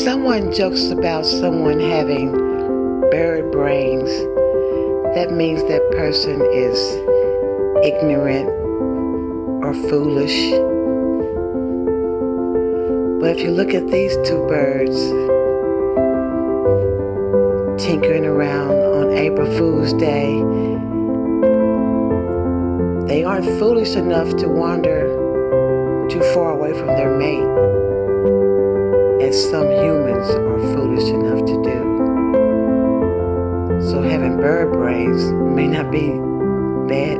Someone jokes about someone having bird brains. That means that person is ignorant or foolish. But if you look at these two birds tinkering around on April Fool's Day, they aren't foolish enough to wander too far away from their mate, as some humans are foolish enough to do. So having bird brains may not be bad